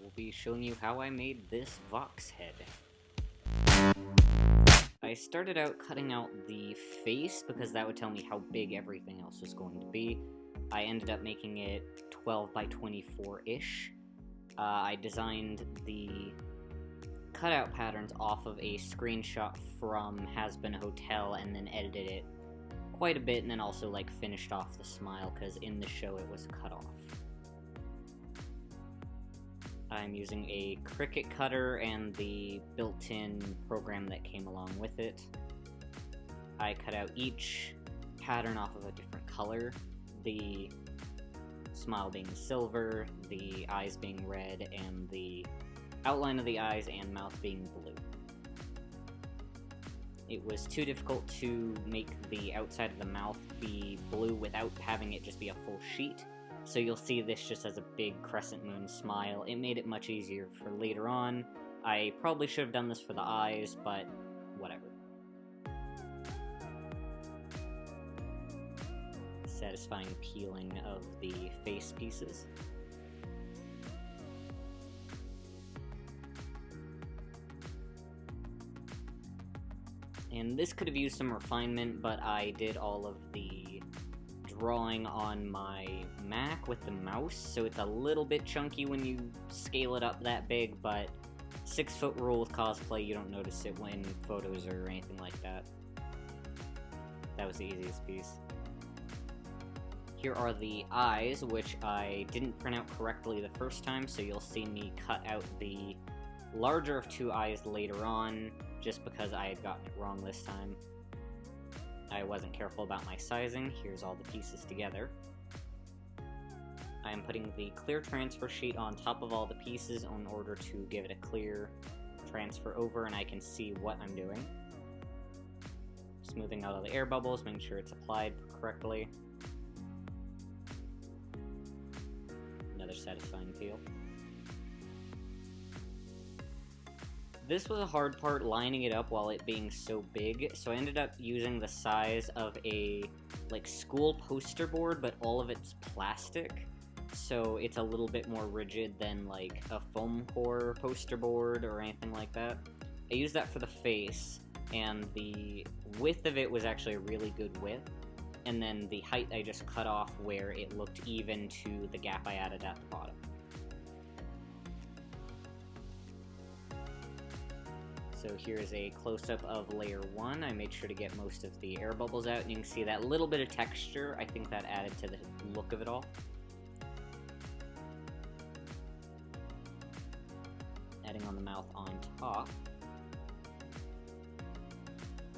will be showing you how I made this Vox head. I started out cutting out the face because that would tell me how big everything else was going to be. I ended up making it 12 by 24-ish. I designed the cutout patterns off of a screenshot from Hazbin Hotel and then edited it quite a bit, and then also like finished off the smile because in the show it was cut off. I'm using a Cricut cutter and the built-in program that came along with it. I cut out each pattern off of a different color, the smile being silver, the eyes being red, and the outline of the eyes and mouth being blue. It was too difficult to make the outside of the mouth be blue without having it just be a full sheet, so you'll see this just as a big crescent moon smile. It made it much easier for later on. I probably should have done this for the eyes, but whatever. Satisfying peeling of the face pieces. And this could have used some refinement, but I did all of the drawing on my Mac with the mouse, so it's a little bit chunky when you scale it up that big, but 6-foot rule with cosplay, you don't notice it when photos or anything like that. That was the easiest piece. Here are the eyes, which I didn't print out correctly the first time, so you'll see me cut out the larger of two eyes later on, just because I had gotten it wrong this time. I wasn't careful about my sizing. Here's all the pieces together. I am putting the clear transfer sheet on top of all the pieces in order to give it a clear transfer over and I can see what I'm doing. Smoothing out all the air bubbles, making sure it's applied correctly. Another satisfying feel. This was a hard part, lining it up while it being so big, so I ended up using the size of a school poster board, but all of it's plastic, so it's a little bit more rigid than like a foam core poster board or anything like that. I used that for the face, and the width of it was actually a really good width, and then the height I just cut off where it looked even to the gap I added at the bottom. So here's a close-up of layer 1. I made sure to get most of the air bubbles out, and you can see that little bit of texture. I think that added to the look of it all. Adding on the mouth on top.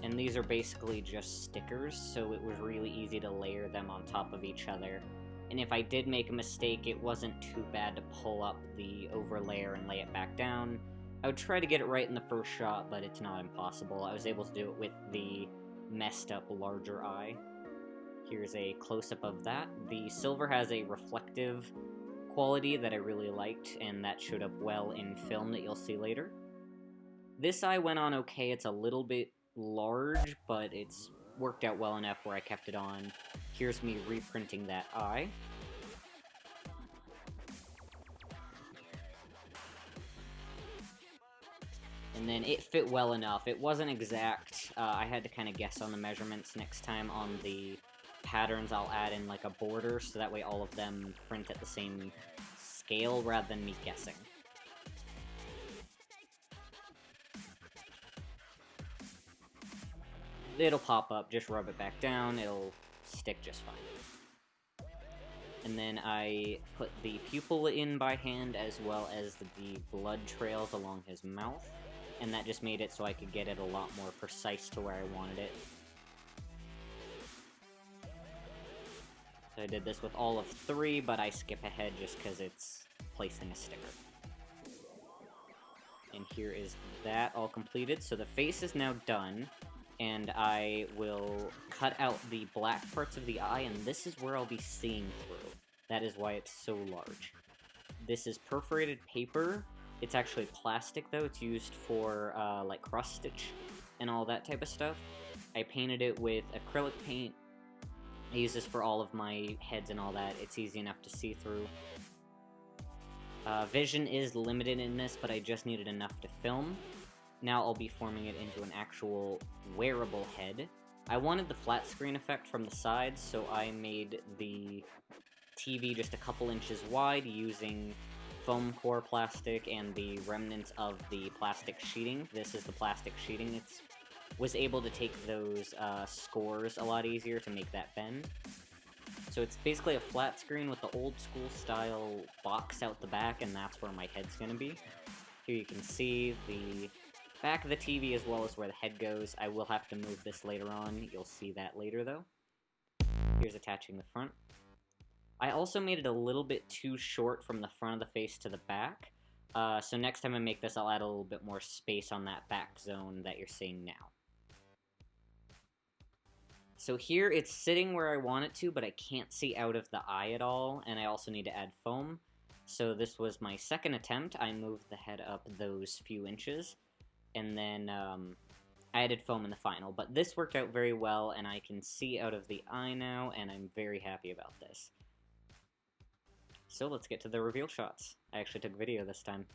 And these are basically just stickers, so it was really easy to layer them on top of each other. And if I did make a mistake, it wasn't too bad to pull up the overlayer and lay it back down. I would try to get it right in the first shot, but it's not impossible. I was able to do it with the messed up larger eye. Here's a close-up of that. The silver has a reflective quality that I really liked, and that showed up well in film that you'll see later. This eye went on okay. It's a little bit large, but it's worked out well enough where I kept it on. Here's me reprinting that eye. And then it fit well enough. It wasn't exact. I had to kind of guess on the measurements. Next time on the patterns, I'll add in like a border, so that way all of them print at the same scale rather than me guessing. It'll pop up, just rub it back down, it'll stick just fine. And then I put the pupil in by hand, as well as the blood trails along his mouth. And that just made it so I could get it a lot more precise to where I wanted it. So I did this with all of 3, but I skip ahead just because it's placing a sticker. And here is that all completed. So the face is now done, and I will cut out the black parts of the eye, and this is where I'll be seeing through. That is why it's so large. This is perforated paper. It's actually plastic, though. It's used for, like, cross-stitch and all that type of stuff. I painted it with acrylic paint. I use this for all of my heads and all that. It's easy enough to see through. Vision is limited in this, but I just needed enough to film. Now I'll be forming it into an actual wearable head. I wanted the flat screen effect from the sides, so I made the TV just a couple inches wide using foam core plastic and the remnants of the plastic sheeting. This is the plastic sheeting. It was able to take those scores a lot easier to make that bend. So it's basically a flat screen with the old school style box out the back, and that's where my head's gonna be. Here you can see the back of the TV as well as where the head goes. I will have to move this later on. You'll see that later, though. Here's attaching the front. I also made it a little bit too short from the front of the face to the back. So next time I make this, I'll add a little bit more space on that back zone that you're seeing now. So here it's sitting where I want it to, but I can't see out of the eye at all, and I also need to add foam. So this was my second attempt. I moved the head up those few inches, and then I added foam in the final. But this worked out very well, and I can see out of the eye now, and I'm very happy about this. So let's get to the reveal shots. I actually took video this time.